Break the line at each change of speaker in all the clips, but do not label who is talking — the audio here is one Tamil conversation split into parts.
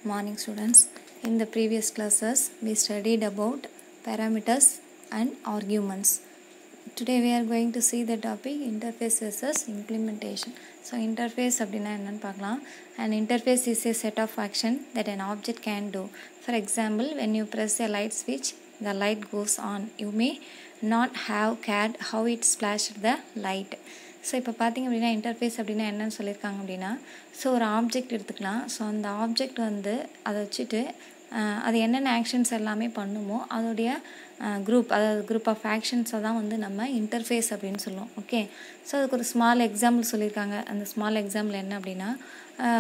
Morning students. In the previous classes we studied about parameters and arguments. Today we are going to see the topic interface versus implementation. So interface அப்படினா என்னன்னு பார்க்கலாம். An interface is a set of action that an object can do. For example, when you press a light switch, the light goes on. You may not have cared how it splashed the light. So இப்போ பார்த்திங்க அப்படின்னா இன்டர்ஃபேஸ் அப்படின்னா என்னன்னு சொல்லியிருக்காங்க அப்படின்னா ஸோ ஒரு ஆப்ஜெக்ட் எடுத்துக்கலாம். ஸோ அந்த ஆப்ஜெக்ட் வந்து அதை வச்சுட்டு அது என்னென்ன ஆக்ஷன்ஸ் எல்லாமே பண்ணுமோ அதோடைய குரூப், அதாவது குரூப் ஆஃப் ஆக்ஷன்ஸை தான் வந்து நம்ம இன்டர்ஃபேஸ் அப்படின்னு சொல்லுவோம். ஓகே, ஸோ அதுக்கு ஒரு ஸ்மால் எக்ஸாம்பிள் சொல்லியிருக்காங்க. அந்த ஸ்மால் எக்ஸாம்பிள் என்ன அப்படின்னா,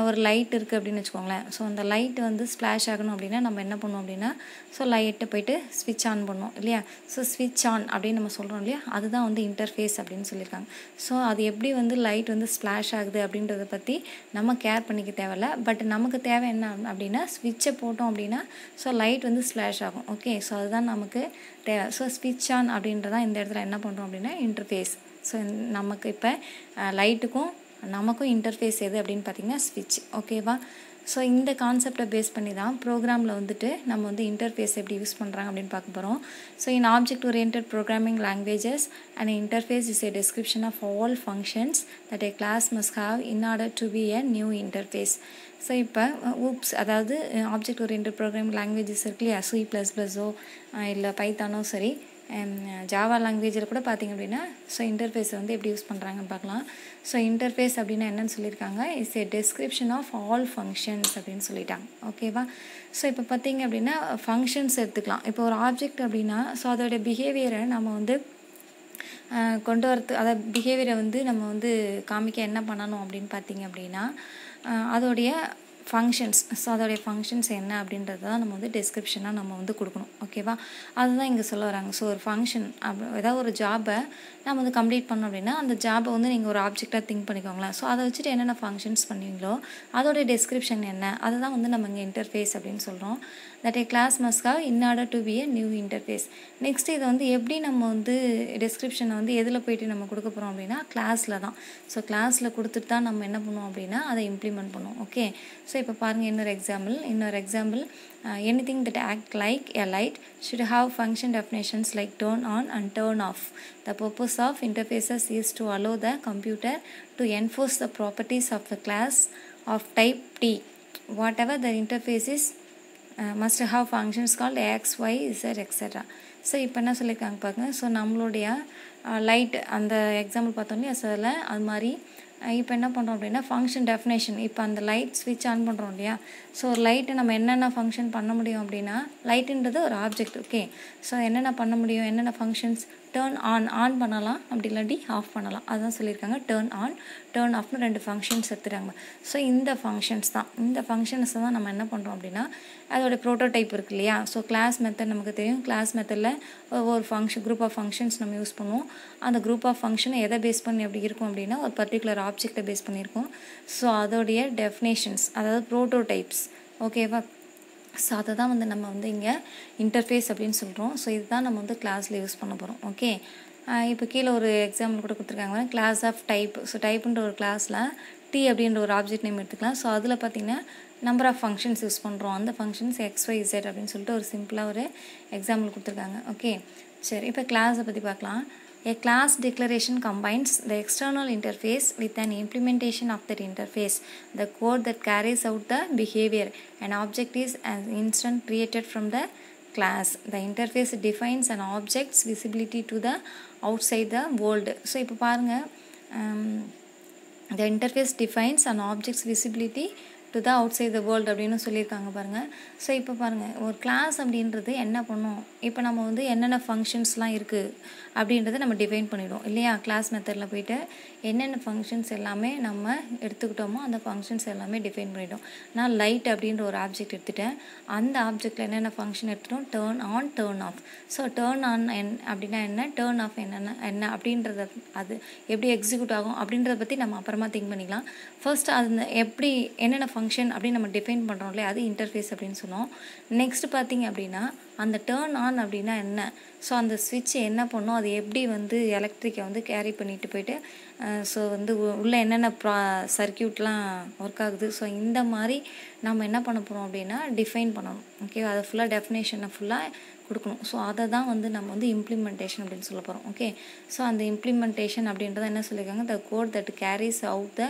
ஒரு லைட் இருக்குது அப்படின்னு வச்சுக்கோங்களேன். ஸோ அந்த லைட் வந்து ஸ்ப்ளாஷ் ஆகணும் அப்படின்னா நம்ம என்ன பண்ணுவோம் அப்படின்னா, ஸோ லைட்டை போய்ட்டு ஸ்விட்ச் ஆன் பண்ணுவோம் இல்லையா. ஸோ ஸ்விட்ச் ஆன் அப்படின்னு நம்ம சொல்கிறோம் இல்லையா, அதுதான் வந்து இன்டர்ஃபேஸ் அப்படின்னு சொல்லியிருக்காங்க. ஸோ அது எப்படி வந்து லைட் வந்து ஸ்ப்ளாஷ் ஆகுது அப்படின்றத பற்றி நம்ம கேர் பண்ணிக்க தேவையில்ல. பட் நமக்கு தேவை என்ன அப்படின்னா, ஸ்விட்சை போட்டோம் அப்படின்னா ஸோ லைட் வந்து ஸ்ப்ளாஷ் ஆகும். ஓகே, ஸோ அதுதான் நமக்கு தேவை. ஸோ ஸ்விட்ச் ஆன் அப்படின்றதான் இந்த இடத்துல என்ன பண்ணுறோம் அப்படின்னா இன்டர்ஃபேஸ். ஸோ நமக்கு இப்போ லைட்டுக்கும் நமக்கும் இன்டர்ஃபேஸ் எது அப்படின்னு பார்த்திங்கன்னா ஸ்விட்ச். ஓகேவா? ஸோ இந்த கான்செப்டை பேஸ் பண்ணி தான் ப்ரோக்ராமில் வந்துட்டு நம்ம வந்து இன்டர்ஃபேஸ் எப்படி யூஸ் பண்ணுறாங்க அப்படின்னு பார்க்க போகிறோம். So in object oriented programming languages and interface is a description of all functions that a class must have in order to be a new interface. So இப்போ ஊப்ஸ், அதாவது ஆப்ஜெக்ட் ஓரியன்டட் ப்ரோக்ராமிங் லாங்குவேஜஸ் இருக்கு இல்லையா, C++ஓ இல்லை பைத்தானோ சரி, ஜாவா லாங்குவேஜில் கூட பார்த்திங்க அப்படின்னா ஸோ இன்டர்ஃபேஸை வந்து எப்படி யூஸ் பண்ணுறாங்கன்னு பார்க்கலாம். ஸோ இன்டர்ஃபேஸ் அப்படின்னா என்னன்னு சொல்லியிருக்காங்க, it's a description of all functions அப்படின்னு சொல்லிட்டாங்க. ஓகேவா? ஸோ இப்போ பார்த்திங்க அப்படின்னா ஃபங்க்ஷன்ஸ் எடுத்துக்கலாம். இப்போ ஒரு ஆப்ஜெக்ட் அப்படின்னா ஸோ அதோடைய பிஹேவியரை நம்ம வந்து கொண்டு வரது, அதாவது பிஹேவியரை வந்து நம்ம வந்து காமிக்க என்ன பண்ணணும் அப்படின்னு பார்த்திங்க அப்படின்னா அதோடைய ஃபங்க்ஷன்ஸ், ஸோ அதோடைய ஃபங்க்ஷன்ஸ் என்ன அப்படின்றது தான் நம்ம வந்து டெஸ்கிரிப்ஷனாக நம்ம வந்து கொடுக்கணும். ஓகேவா? அதுதான் இங்கே சொல்ல வராங்க. ஸோ ஒரு ஃபங்க்ஷன் ஏதாவது ஒரு ஜாபை நம்ம வந்து கம்ப்ளீட் பண்ணோம் அப்படின்னா அந்த ஜாபை வந்து நீங்கள் ஒரு ஆப்ஜெக்டாக திங்க் பண்ணிக்கோங்களேன். ஸோ அதை வச்சுட்டு என்னென்ன ஃபங்க்ஷன்ஸ் பண்ணுவீங்களோ அதோடைய டெஸ்கிரிப்ஷன் என்ன, அதுதான் வந்து நம்ம இங்கே இன்டர்ஃபேஸ் அப்படின்னு சொல்கிறோம். That A class must have in order to be a new interface. Next இதை வந்து எப்படி நம்ம வந்து டெஸ்கிரிப்ஷனை வந்து எதில் போய்ட்டு நம்ம கொடுக்க போகிறோம் அப்படின்னா கிளாஸில் தான். ஸோ கிளாஸில் கொடுத்துட்டு தான் நம்ம என்ன பண்ணுவோம் அப்படின்னா அதை இம்ப்ளிமெண்ட் பண்ணுவோம். ஓகே, ஸோ இப்போ பாருங்கள் இன்னொரு example anything that act like a light should have function definitions like turn on and turn off. The purpose of interfaces is to allow the computer to enforce the properties of the class of type T. Whatever the interface is must have functions called x, y, z, etc. So இப்போ என்ன சொல்லியிருக்காங்க பாருங்க. ஸோ நம்மளுடைய லைட் அந்த எக்ஸாம்பிள் பார்த்தோம் இல்லையா, ஸோ அதில் அது மாதிரி இப்போ என்ன பண்ணுறோம் அப்படின்னா ஃபங்க்ஷன் டெஃபினேஷன். இப்போ அந்த லைட் ஸ்விட்ச் ஆன் பண்ணுறோம் இல்லையா, ஸோ ஒரு லைட்டை நம்ம என்னென்ன ஃபங்க்ஷன் பண்ண முடியும் அப்படின்னா, லைட்டுன்றது ஒரு ஆப்ஜெக்ட். ஓகே, ஸோ என்னென்ன பண்ண முடியும், என்னென்ன ஃபங்க்ஷன்ஸ், டேர்ன் ஆன் பண்ணலாம், அப்படி இல்லாட்டி ஆஃப் பண்ணலாம். அதுதான் சொல்லியிருக்காங்க. டேர்ன் ஆன், டேர்ன் ஆஃப்னு 2 ஃபங்க்ஷன்ஸ் எடுத்துட்டாங்க. ஸோ இந்த ஃபங்க்ஷன்ஸை தான் நம்ம என்ன பண்ணுறோம் அப்படின்னா அதோட ப்ரோட்டோடைப் இருக்கு இல்லையா. ஸோ கிளாஸ் மெத்தட் நமக்கு தெரியும். கிளாஸ் மெத்தடில் ஒரு குரூப் ஆஃப் ஃபங்க்ஷன்ஸ் நம்ம யூஸ் பண்ணுவோம். அந்த குரூப் ஆஃப் ஃபங்க்ஷனை எதை பேஸ் பண்ணி அப்படி இருக்கும் அப்படின்னா ஒரு பர்டிகுலர் ஆப்ஜெக்டை பேஸ் பண்ணியிருக்கோம். ஸோ அதோடைய டெஃபினேஷன்ஸ், அதாவது ப்ரோட்டோடைப்ஸ். ஓகேவா? ஸோ அதை தான் வந்து நம்ம வந்து இங்கே இன்டர்ஃபேஸ் அப்படின்னு சொல்கிறோம். ஸோ இதுதான் நம்ம வந்து கிளாஸில் யூஸ் பண்ண போகிறோம். ஓகே, இப்போ கீழே ஒரு எக்ஸாம்பிள் கூட கொடுத்துருக்காங்க, கிளாஸ் ஆஃப் டைப். ஸோ டைப்புன்ற ஒரு கிளாஸில் டி அப்படின்ற ஒரு ஆப்ஜெக்ட் நேம் எடுத்துக்கலாம். ஸோ அதில் பார்த்திங்கன்னா நம்பர் ஆஃப் ஃபங்க்ஷன்ஸ் யூஸ் பண்ணுறோம். அந்த ஃபங்க்ஷன்ஸ் எக்ஸ், ஒய், இசட் அப்படின்னு சொல்லிட்டு ஒரு சிம்பிளாக ஒரு எக்ஸாம்பிள் கொடுத்துருக்காங்க. ஓகே, சரி, இப்போ கிளாஸை பற்றி பார்க்கலாம். A class declaration combines the external interface with an implementation of that interface, the code that carries out the behavior. An object is an instant created from the class. The interface defines an object's visibility to the outside the world. So இப்போ பாருங்கள், the interface defines an object's visibility to the outside the world அப்படின்னு சொல்லியிருக்காங்க பாருங்கள். ஸோ இப்போ பாருங்கள், ஒரு கிளாஸ் அப்படின்றது என்ன பண்ணும், இப்போ நம்ம வந்து என்னென்ன ஃபங்க்ஷன்ஸ்லாம் இருக்குது அப்படின்றத நம்ம டிஃபைன் பண்ணிவிடுவோம் இல்லையா. கிளாஸ் மெத்தடில் போய்ட்டு என்னென்ன ஃபங்க்ஷன்ஸ் எல்லாமே நம்ம எடுத்துக்கிட்டோமோ அந்த ஃபங்க்ஷன்ஸ் எல்லாமே டிஃபைன் பண்ணிவிட்டோம். நான் லைட் அப்படின்ற ஒரு ஆப்ஜெக்ட் எடுத்துகிட்டேன். அந்த ஆப்ஜெக்டில் என்னென்ன ஃபங்க்ஷன் எடுத்துட்டோம், turn on, turn off. So turn on அப்படின்னா என்ன, டேர்ன் ஆஃப் என்ன அப்படின்றத, அது எப்படி எக்ஸிக்யூட் ஆகும் அப்படின்றத பற்றி நம்ம அப்புறமா திங்க் பண்ணிக்கலாம். ஃபர்ஸ்ட் அது எப்படி என்னென்ன ஃபங்க்ஷன் அப்படின்னு நம்ம டிஃபைன் பண்ணுறோம் இல்லையா, அது இன்டர்ஃபேஸ் அப்படின்னு சொன்னோம். நெக்ஸ்ட் பார்த்திங்க அப்படின்னா அந்த டேர்ன் ஆன் அப்படின்னா என்ன, ஸோ அந்த ஸ்விட்ச் என்ன பண்ணும், அது எப்படி வந்து எலக்ட்ரிக்கை வந்து கேரி பண்ணிட்டு போயிட்டு ஸோ வந்து உள்ளே என்னென்ன சர்க்கியூட்லாம் ஒர்க் ஆகுது. ஸோ இந்த மாதிரி நம்ம என்ன பண்ண போகிறோம் அப்படின்னா டிஃபைன் பண்ணணும். ஓகே, அதை ஃபுல்லாக டெஃபினேஷனை ஃபுல்லாக கொடுக்கணும். ஸோ அதை தான் வந்து நம்ம வந்து இம்ப்ளிமெண்டேஷன் அப்படின்னு சொல்ல போகிறோம். ஓகே, ஸோ அந்த இம்ப்ளிமெண்டேஷன் அப்படின்றத என்ன சொல்லியிருக்காங்க, the code that carries out the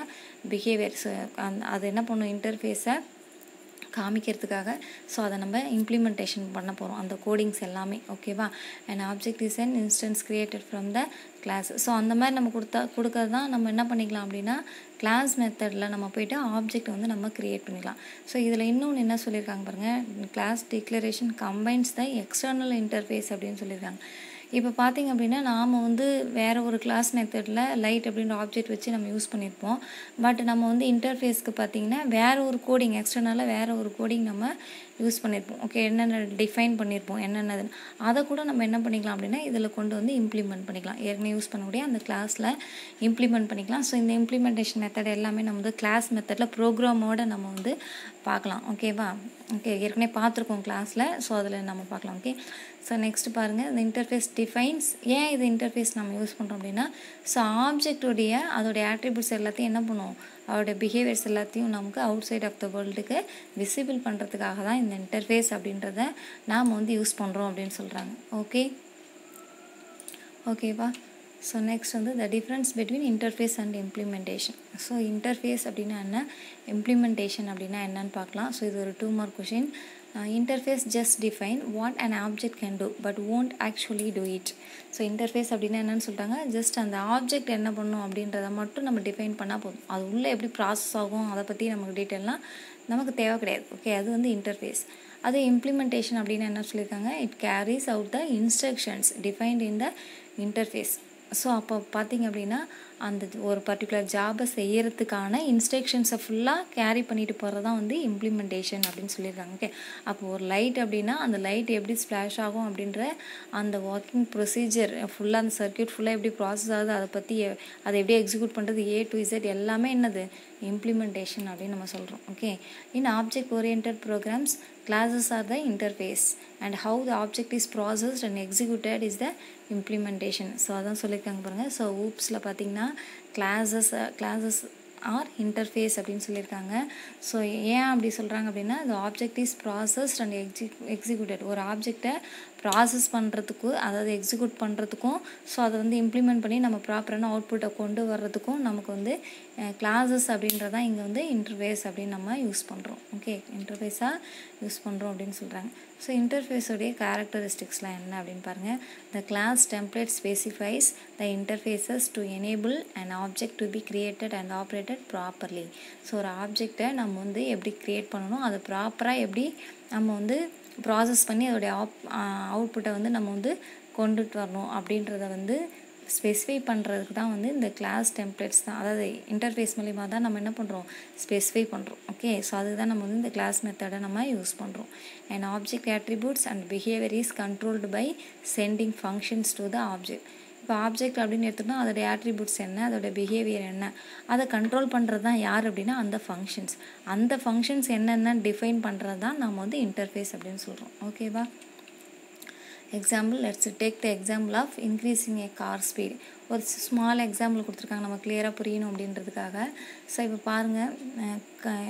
behaviour. So அது என்ன பண்ணும், இன்டர்ஃபேஸை காமிக்கிறதுக்காக. ஸோ அதை நம்ம இம்ப்ளிமெண்டேஷன் பண்ண போகிறோம், அந்த கோடிங்ஸ் எல்லாமே. ஓகேவா, and object is an instance created from the class. So அந்த மாதிரி நம்ம கொடுக்கறது தான் நம்ம என்ன பண்ணிக்கலாம் அப்படின்னா கிளாஸ் மெத்தடில் நம்ம போய்ட்டு ஆப்ஜெக்ட் வந்து நம்ம க்ரியேட் பண்ணிக்கலாம். ஸோ இதில் இன்னொன்று என்ன சொல்லியிருக்காங்க பாருங்கள், class declaration combines the external interface அப்படின்னு சொல்லியிருக்காங்க. இப்போ பார்த்திங்க அப்படின்னா நாம் வந்து வேறு ஒரு கிளாஸ் மெத்தடில் லைட் அப்படின்ற ஆப்ஜெக்ட் வச்சு நம்ம யூஸ் பண்ணியிருப்போம். பட் நம்ம வந்து இன்டர்ஃபேஸ்க்கு பார்த்திங்கன்னா வேறு ஒரு கோடிங், எக்ஸ்டர்னலாக வேறு ஒரு கோடிங் நம்ம யூஸ் பண்ணியிருப்போம். ஓகே, என்னென்ன டிஃபைன் பண்ணியிருப்போம் என்னென்னதுன்னு, அதை கூட நம்ம என்ன பண்ணிக்கலாம் அப்படின்னா இதில் கொண்டு வந்து இம்ப்ளிமெண்ட் பண்ணிக்கலாம். ஏற்கனவே யூஸ் பண்ணக்கூடிய அந்த கிளாஸில் இம்ப்ளிமெண்ட் பண்ணிக்கலாம். ஸோ இந்த இம்ப்ளிமெண்டேஷன் மெத்தட் எல்லாமே நம்ம வந்து கிளாஸ் மெத்தடில் ப்ரோக்ராமோடு நம்ம வந்து பார்க்கலாம். ஓகேவா, ஓகே, ஏற்கனவே பார்த்துருக்கோம் கிளாஸில். ஸோ அதில் நம்ம பார்க்கலாம். ஓகே, ஸோ நெக்ஸ்ட் பாருங்கள், இந்த இன்டர்ஃபேஸ் டிஃபைன்ஸ். ஏன் இது இன்டர்ஃபேஸ் நம்ம யூஸ் பண்ணுறோம் அப்படின்னா, ஸோ ஆப்ஜெக்டுடைய அதோடைய ஆட்ரிபியூட்ஸ் எல்லாத்தையும் என்ன பண்ணுவோம், அதோடைய பிஹேவியர்ஸ் எல்லாத்தையும் நமக்கு அவுட் சைட் ஆஃப் த வேர்ல்டுக்கு விசிபிள் பண்ணுறதுக்காக தான் இந்த இன்டர்ஃபேஸ் அப்படின்றத நாம் வந்து யூஸ் பண்ணுறோம் அப்படின்னு சொல்கிறாங்க. ஓகேவா, ஸோ நெக்ஸ்ட் வந்து the difference between interface and implementation. So interface அப்படின்னா என்ன, இம்ப்ளிமெண்டேஷன் அப்படின்னா என்னன்னு பார்க்கலாம். ஸோ இது ஒரு 2 mark question. Interface just define what an object can do but won't actually do it. So interface அப்படின்னா என்னன்னு சொல்லிட்டாங்க, ஜஸ்ட் அந்த ஆப்ஜெக்ட் என்ன பண்ணும் அப்படின்றத மட்டும் நம்ம டிஃபைன் பண்ணால் போதும். அது உள்ளே எப்படி ப்ராசஸ் ஆகும் அதை பற்றி நமக்கு டீட்டெயிலாம் நமக்கு தேவை கிடையாது. ஓகே, அது வந்து இன்டர்ஃபேஸ். அது இம்ப்ளிமெண்டேஷன் அப்படின்னா என்ன சொல்லியிருக்காங்க, it carries out the instructions defined in the interface. So அப்போ பார்த்திங்க அப்படின்னா அந்த ஒரு பர்டிகுலர் ஜாபை செய்கிறதுக்கான இன்ஸ்ட்ரக்ஷன்ஸை ஃபுல்லாக கேரி பண்ணிட்டு போகிறது தான் வந்து இம்ப்ளிமெண்டேஷன் அப்படின்னு சொல்லியிருக்காங்க. ஓகே, அப்போது ஒரு லைட் அப்படின்னா அந்த லைட் எப்படி ஸ்ப்ளாஷ் ஆகும் அப்படின்ற அந்த ஒர்க்கிங் ப்ரொசீஜர் ஃபுல்லாக, அந்த சர்க்கியூட் ஃபுல்லாக எப்படி ப்ராசஸ் ஆகுது, அதை பற்றி அதை எப்படி எக்ஸிக்யூட் பண்ணுறது, A to Z எல்லாமே என்னது இம்ப்ளிமெண்டேஷன் அப்படின்னு நம்ம சொல்கிறோம். Okay, in object oriented programs classes are the interface and how the object is processed and executed is the implementation. So அதான் சொல்லியிருக்காங்க பாருங்கள். ஸோ ஊப்ஸில் பார்த்திங்கன்னா classes ஆர் இன்டர்ஃபேஸ் அப்படின்னு சொல்லியிருக்காங்க. ஸோ ஏன் அப்படி சொல்கிறாங்க அப்படின்னா, the object is processed and executed. ஒரு ஆப்ஜெக்டை ப்ராசஸ் பண்ணுறதுக்கும் அதாவது எக்ஸிக்யூட் பண்ணுறதுக்கும், ஸோ அதை வந்து இம்ப்ளிமெண்ட் பண்ணி நம்ம ப்ராப்பரான அவுட்புட்டை கொண்டு வர்றதுக்கும் நமக்கு வந்து கிளாஸஸ் அப்படின்றதான் இங்கே வந்து இன்டர்ஃபேஸ் அப்படின்னு நம்ம யூஸ் பண்ணுறோம். ஓகே, இன்டர்ஃபேஸாக யூஸ் பண்ணுறோம் அப்படின்னு சொல்கிறாங்க. ஸோ இன்டர்ஃபேஸோடைய கேரக்டரிஸ்டிக்ஸ்லாம் என்ன அப்படின்னு பாருங்கள். The class template specifies the interfaces to enable and object to be created and operated properly. So ஒரு ஆப்ஜெக்டை நம்ம வந்து எப்படி க்ரியேட் பண்ணணும், அதை ப்ராப்பராக எப்படி நம்ம வந்து ப்ராசஸ் பண்ணி அதோடைய அவுட்புட்டை வந்து நம்ம வந்து கொண்டுட்டு வரணும் அப்படின்றத வந்து ஸ்பெசிஃபை பண்ணுறதுக்கு தான் வந்து இந்த கிளாஸ் டெம்ப்ளேட்ஸ் தான், அதாவது இன்டர்ஃபேஸ் மூலிமா தான் நம்ம என்ன பண்ணுறோம், ஸ்பெசிஃபை பண்ணுறோம். ஓகே, ஸோ அதுதான் நம்ம வந்து இந்த கிளாஸ் மெத்தடை நம்ம யூஸ் பண்ணுறோம். And object attributes and behaviour is controlled by sending functions to the object. இப்போ ஆப்ஜெக்ட் அப்படின்னு எடுத்துக்கிட்டோம், அதோடைய ஆட்ரிபியூட்ஸ் என்ன, அதோடைய பிஹேவியர் என்ன, அதை கண்ட்ரோல் பண்ணுறது தான் யார் அப்படின்னா அந்த ஃபங்க்ஷன்ஸ். அந்த ஃபங்க்ஷன்ஸ் என்னென்ன டிஃபைன் பண்ணுறது தான் நம்ம வந்து இன்டர்ஃபேஸ் அப்படின்னு சொல்கிறோம். ஓகேவா, example let's take the example of increasing a car speed. ஒரு ஸ்மால் எக்ஸாம்பிள் கொடுத்துருக்காங்க நம்ம கிளியராக புரியணும் அப்படின்றதுக்காக. ஸோ இப்போ பாருங்கள்,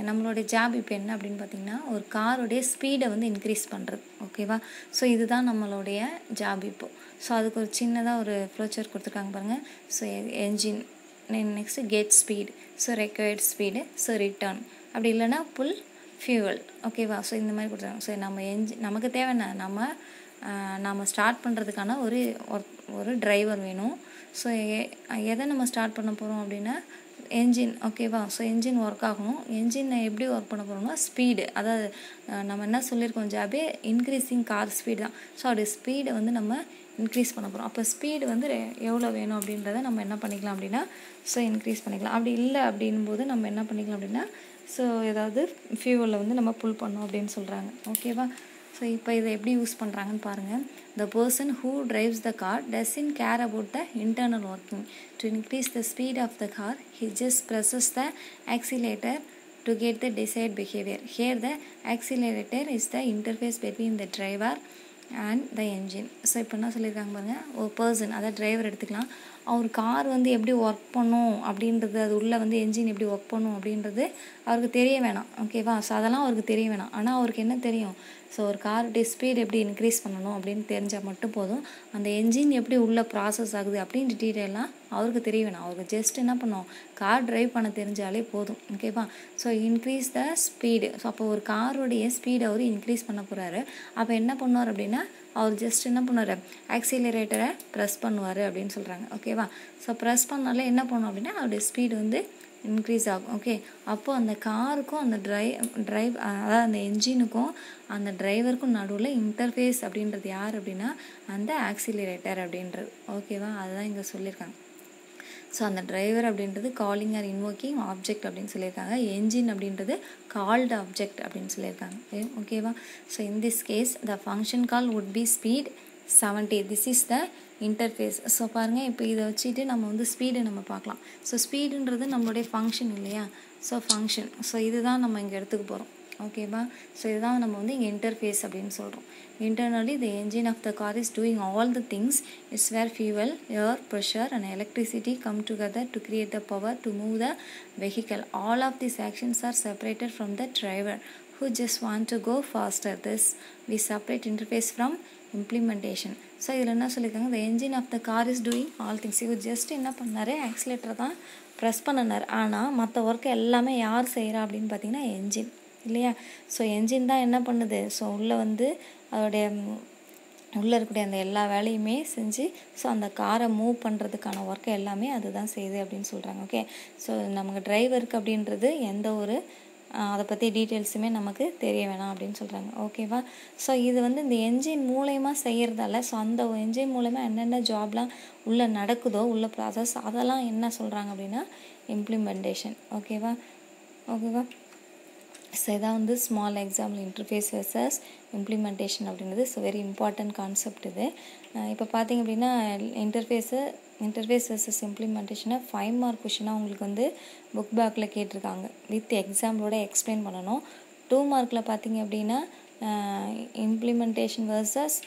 நம்மளுடைய ஜாப் இப்போ என்ன அப்படின்னு பார்த்திங்கன்னா ஒரு காரோடைய ஸ்பீடை வந்து இன்க்ரீஸ் பண்ணுறது. ஓகேவா, ஸோ இதுதான் நம்மளுடைய ஜாப் இப்போது. ஸோ அதுக்கு ஒரு சின்னதாக ஒரு ஃப்ளோசார்ட் கொடுத்துருக்காங்க பாருங்கள். So engine, next get speed, so required speed, so return, அப்படி இல்லைன்னா புல் ஃபியூவல். ஓகேவா, ஸோ இந்த மாதிரி கொடுத்துருக்காங்க. ஸோ நம்ம நமக்கு தேவைன்னா நம்ம ஸ்டார்ட் பண்ணுறதுக்கான ஒரு டிரைவர் வேணும். ஸோ எதை நம்ம ஸ்டார்ட் பண்ண போகிறோம் அப்படின்னா என்ஜின். ஓகேவா, ஸோ என்ஜின் ஒர்க் ஆகணும். என்ஜினை எப்படி ஒர்க் பண்ண போகிறோம்னா ஸ்பீடு, அதாவது நம்ம என்ன சொல்லியிருக்கோம், ஜாபே இன்க்ரீஸிங் கார் ஸ்பீடு தான். ஸோ அப்படி ஸ்பீடை வந்து நம்ம இன்க்ரீஸ் பண்ண போகிறோம். அப்போ ஸ்பீடு வந்து எவ்வளோ வேணும் அப்படின்றத நம்ம என்ன பண்ணிக்கலாம் அப்படின்னா ஸோ இன்க்ரீஸ் பண்ணிக்கலாம். அப்படி இல்லை அப்படின்போது நம்ம என்ன பண்ணிக்கலாம் அப்படின்னா ஸோ ஏதாவது ஃபியூவலில் வந்து நம்ம புல் பண்ணோம் அப்படின்னு சொல்கிறாங்க. ஓகேவா, ஸோ இப்போ இதை எப்படி யூஸ் பண்ணுறாங்கன்னு பாருங்கள். The person who drives the car doesn't care about the internal working. To increase the speed of the car he just presses the accelerator to get the desired behavior. Here the accelerator is the interface between the driver and the engine. So இப்போ என்ன சொல்லியிருக்காங்க பாருங்கள், ஒரு பர்சன், அதாவது டிரைவர் எடுத்துக்கலாம். அவர் கார் வந்து எப்படி ஒர்க் பண்ணும் அப்படின்றது, அது உள்ளே வந்து என்ஜின் எப்படி ஒர்க் பண்ணும் அப்படின்றது அவருக்கு தெரிய வேணாம். ஓகேவா? ஸோ அதெல்லாம் அவருக்கு தெரிய வேணாம். ஆனால் அவருக்கு என்ன தெரியும், ஸோ ஒரு காருடைய ஸ்பீட் எப்படி இன்க்ரீஸ் பண்ணணும் அப்படின்னு தெரிஞ்சால் மட்டும் போதும். அந்த என்ஜின் எப்படி உள்ளே ப்ராசஸ் ஆகுது அப்படின்ற டீட்டெயிலாம் அவருக்கு தெரிய வேணாம். அவருக்கு ஜஸ்ட் என்ன பண்ணும், கார் டிரைவ் பண்ண தெரிஞ்சாலே போதும். ஓகேவா? So increase the speed. So அப்போ ஒரு காருடைய ஸ்பீடை அவர் இன்க்ரீஸ் பண்ண போகிறாரு. அப்போ என்ன பண்ணுவார் அப்படின்னா, அவர் ஜஸ்ட் என்ன பண்ணுவார், ஆக்சிலரேட்டரை ப்ரெஸ் பண்ணுவார் அப்படின்னு சொல்கிறாங்க. ஓகேவா? ஸோ ப்ரெஸ் பண்ணாலே என்ன பண்ணும் அப்படின்னா அவருடைய ஸ்பீடு வந்து இன்க்ரீஸ் ஆகும். ஓகே, அப்போது அந்த காருக்கும் அந்த அதாவது அந்த என்ஜினுக்கும் அந்த டிரைவருக்கும் நடுவில் இன்டர்ஃபேஸ் அப்படின்றது யார் அப்படின்னா அந்த ஆக்சிலரேட்டர் அப்படின்றது. ஓகேவா? அதுதான் இங்கே சொல்லியிருக்காங்க. ஸோ அந்த டிரைவர் அப்படின்றது காலிங் ஆர் இன்வோக்கிங் ஆப்ஜெக்ட் அப்படின்னு சொல்லியிருக்காங்க. என்ஜின் அப்படின்றது கால்டு ஆப்ஜெக்ட் அப்படின்னு சொல்லியிருக்காங்க. ஓகேவா? So in this case the function call would be speed 70. This is the interface. So பாருங்கள், இப்போ இதை வச்சுட்டு நம்ம வந்து ஸ்பீடை நம்ம பார்க்கலாம். ஸோ ஸ்பீடுன்றது நம்மளுடைய ஃபங்க்ஷன் இல்லையா? So function. ஸோ இதுதான் நம்ம இங்கே எடுத்துக்க போகிறோம். ஓகேவா? ஸோ இதுதான் நம்ம வந்து இங்கே இன்டர்ஃபேஸ் அப்படின்னு சொல்கிறோம். Internally, the engine of the car is doing all the things. It's where fuel, air, pressure and electricity come together to create the power to move the vehicle. All of these actions are separated from the driver who just want to go faster. This we separate interface from implementation. So இதில் என்ன சொல்லியிருக்காங்க, the engine of the car is doing all things. இவர் ஜஸ்ட் என்ன பண்ணார், ஆக்சிலேட்டர் தான் ப்ரெஸ் பண்ணினார். ஆனால் மற்ற ஒர்க்கு எல்லாமே யார் செய்கிறா அப்படின்னு பார்த்தீங்கன்னா என்ஜின் இல்லையா? ஸோ என்ஜின் தான் என்ன பண்ணுது, ஸோ உள்ளே வந்து அதோடைய உள்ளே இருக்கக்கூடிய அந்த எல்லா வேலையுமே செஞ்சு ஸோ அந்த காரை மூவ் பண்ணுறதுக்கான ஒர்க்கை எல்லாமே அதுதான் செய்யுது அப்படின்னு சொல்கிறாங்க. ஓகே, ஸோ நமக்கு டிரைவருக்கு அப்படின்றது எந்த ஒரு அதை பற்றி டீட்டெயில்ஸுமே நமக்கு தெரிய வேணாம் அப்படின்னு சொல்கிறாங்க. ஓகேவா? ஸோ இது வந்து இந்த என்ஜின் மூலயமா செய்கிறதால ஸோ அந்த என்ஜின் மூலயமா என்னென்ன ஜாப்லாம் உள்ளே நடக்குதோ உள்ள ப்ராசஸ் அதெல்லாம் என்ன சொல்கிறாங்க அப்படின்னா இம்ப்ளிமெண்டேஷன். ஓகேவா? ஸோ இதான் வந்து small example interface versus implementation அப்படின்றது. ஸோ வெரி இம்பார்ட்டன்ட் கான்செப்ட் இது. இப்போ பார்த்தீங்க அப்படின்னா இன்டர்ஃபேஸ் வெர்சஸ் இம்ப்ளிமெண்டேஷனை 5 மார்க் கொஷினாக உங்களுக்கு வந்து புக் பேக்கில் கேட்டிருக்காங்க. வித் எக்ஸாம்பிளோட எக்ஸ்பிளைன் பண்ணணும். 2 மார்க்கில் பார்த்தீங்க அப்படின்னா இம்ப்ளிமெண்டேஷன் வெர்சஸ்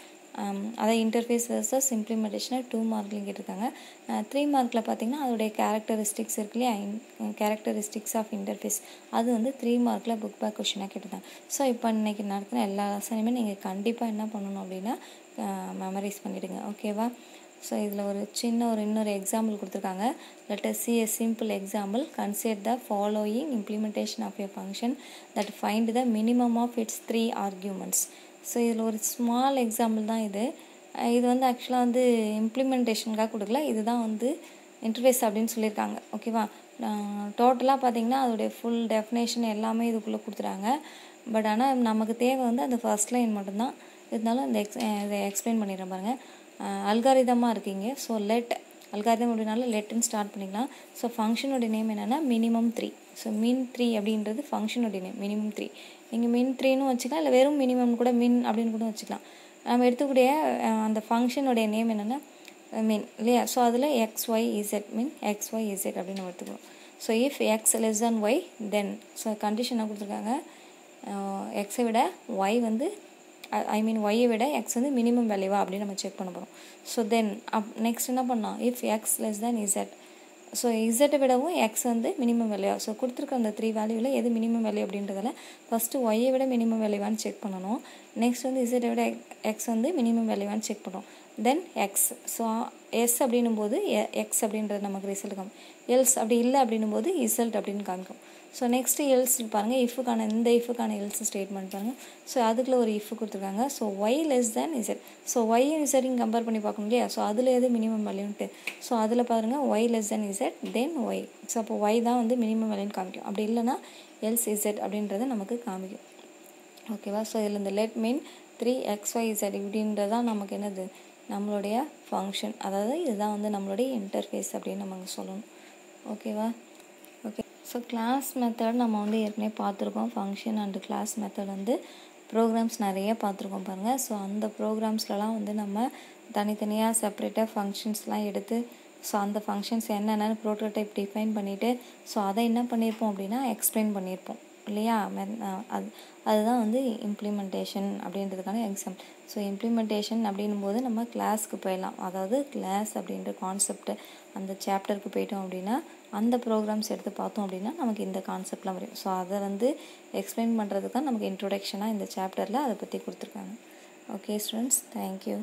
அதாவது இன்டர்ஃபேஸ் வெர்சஸ் இம்ப்ளிமெண்டேஷனை 2 மார்க்லையும் கேட்டிருக்காங்க. 3 மார்க்கில் பார்த்தீங்கன்னா அதோடைய கேரக்டரிஸ்டிக்ஸ் இருக்கு இல்லையா, கேரக்டரிஸ்டிக்ஸ் ஆஃப் இன்டர்ஃபேஸ், அது வந்து 3 மார்க்கில் புக் பேக் கொஷினாக கேட்டிருக்காங்க. ஸோ இப்போ இன்றைக்கி நடத்தின எல்லா லெசனையுமே நீங்கள் கண்டிப்பாக என்ன பண்ணணும் அப்படின்னா மெமரைஸ் பண்ணிவிடுங்க. ஓகேவா? ஸோ இதில் ஒரு இன்னொரு எக்ஸாம்பிள் கொடுத்துருக்காங்க. let us see a simple example. Consider the following implementation of a function that find the minimum of its 3 arguments. So இதில் ஒரு ஸ்மால் எக்ஸாம்பிள் தான் இது வந்து ஆக்சுவலாக வந்து இம்ப்ளிமெண்டேஷனுக்காக கொடுக்கல, இதுதான் வந்து இன்டர்ஃபேஸ் அப்படின்னு சொல்லியிருக்காங்க. ஓகேவா? டோட்டலாக பார்த்தீங்கன்னா அதோடைய ஃபுல் டெஃபினேஷன் எல்லாமே இதுக்குள்ளே கொடுத்துட்டாங்க. பட் ஆனால் நமக்கு தேவை வந்து அந்த ஃபர்ஸ்ட் லைன் மட்டும்தான். இருந்தாலும் இதை எக்ஸ்பிளைன் பண்ணிடுறேன் பாருங்கள். அல்காரிதமாக இருக்கீங்க. ஸோ அல்காரிதம் அப்படின்னால லெட்டுன்னு ஸ்டார்ட் பண்ணிக்கலாம். ஸோ ஃபங்க்ஷனுடைய நேம் என்னென்னா மினிமம் 3. ஸோ மின் 3 அப்படின்றது ஃபங்க்ஷனுடைய நேம் மினிமம் 3. நீங்கள் மின் 3ன்னு வச்சுக்கலாம், இல்லை வெறும் மினிமம் கூட மின் அப்படின்னு கூட வச்சுக்கலாம். நம்ம எடுத்துக்கூடிய அந்த ஃபங்க்ஷனுடைய நேம் என்னென்னா மின் இல்லையா? ஸோ அதில் XYZ மீன் XYZ அப்படின்னு நம்ம எடுத்துக்கணும். So if X less than Y then so கண்டிஷனாக கொடுத்துருக்காங்க, எக்ஸை விட ஒய் வந்து ஒய்யை விட எக்ஸ் வந்து மினிமம் வேல்யூவா அப்படின்னு நம்ம செக் பண்ண போகிறோம். ஸோ தென் நெக்ஸ்ட் என்ன பண்ணலாம், if X less than Z, so இசட்டை விடவும் எக்ஸ் வந்து மினிமம் வேல்யூவா. ஸோ கொடுத்துருக்க அந்த 3 வேல்யூவில் எது மினிமம் வேல்யூ அப்படின்றதால ஃபஸ்ட்டு ஒய்யை விட மினிமம் வேல்யூவான்னு செக் பண்ணணும். நெக்ஸ்ட் வந்து இசட்டை விட எக்ஸ் வந்து மினிமம் வேல்யூவான்னு செக் பண்ணுறோம். தென் எக்ஸ், ஸோ எஸ் அப்படின்னும் போது எக்ஸ் அப்படின்றது நமக்கு ரிசல்ட் காமிக்கும். எல்ஸ் அப்படி இல்லை அப்படின்னும் போது இசல்ட் அப்படின்னு காமிக்கும். ஸோ நெக்ஸ்ட்டு எல்ஸ் பாருங்கள், இஃபுக்கான எல்ஸ் ஸ்டேட்மெண்ட் பாருங்கள். ஸோ அதுக்குள்ள ஒரு இஃப் கொடுத்துருக்காங்க. So Y less than Z, so ஒய்யும் இசட்டையும் கம்பேர் பண்ணி பார்க்கணும் இல்லையா? ஸோ அதில் எது மினிமம் வேல்யூன்ட்டு, ஸோ அதில் பாருங்கள் ஒய் லெஸ் தேன் இசட் தென் ஒய். ஸோ அப்போ ஒய் தான் வந்து மினிமம் வேல்யூன்னு காமிக்கும். அப்படி இல்லைனா எல்ஸ் இசட் அப்படின்றத நமக்கு காமிக்கும். ஓகேவா? ஸோ இதில் இந்த லெட் மீன் 3XYZ இப்படின்றதான் நமக்கு என்னது நம்மளுடைய ஃபங்க்ஷன், அதாவது இதுதான் வந்து நம்மளுடைய இன்டர்ஃபேஸ் அப்படின்னு நம்ம சொல்லணும். ஓகேவா? ஓகே. ஸோ கிளாஸ் மெத்தட் நம்ம வந்து ஏற்கனவே பார்த்துருக்கோம். ஃபங்க்ஷன் அண்டு கிளாஸ் மெத்தட் வந்து ப்ரோக்ராம்ஸ் நிறைய பார்த்துருக்கோம் பாருங்கள். ஸோ அந்த ப்ரோக்ராம்ஸ்லலாம் வந்து நம்ம தனித்தனியாக செப்பரேட்டாக ஃபங்க்ஷன்ஸ்லாம் எடுத்து ஸோ அந்த ஃபங்க்ஷன்ஸ் என்னென்னு ப்ரோட்டோடைப் டிஃபைன் பண்ணிவிட்டு ஸோ அதை என்ன பண்ணியிருப்போம் அப்படின்னா எக்ஸ்பிளைன் பண்ணியிருப்போம். இல்லையா? அதுதான் வந்து இம்ப்ளிமெண்டேஷன் அப்படின்றதுக்கான எக்ஸாம்பிள். ஸோ இம்ப்ளிமெண்டேஷன் அப்படின்னும் போது நம்ம கிளாஸ்க்கு போயிடலாம். அதாவது கிளாஸ் அப்படின்ற கான்செப்ட் அந்த சாப்டருக்கு போயிட்டோம் அப்படின்னா அந்த ப்ரோக்ராம்ஸ் எடுத்து பார்த்தோம் அப்படின்னா நமக்கு இந்த கான்செப்ட்லாம் வரும். ஸோ அதை வந்து எக்ஸ்பிளைன் பண்ணுறதுக்கு தான் நமக்கு இன்ட்ரொடக்ஷனாக இந்த சாப்டரில் அதை பற்றி கொடுத்துருக்காங்க. Okay students, thank you.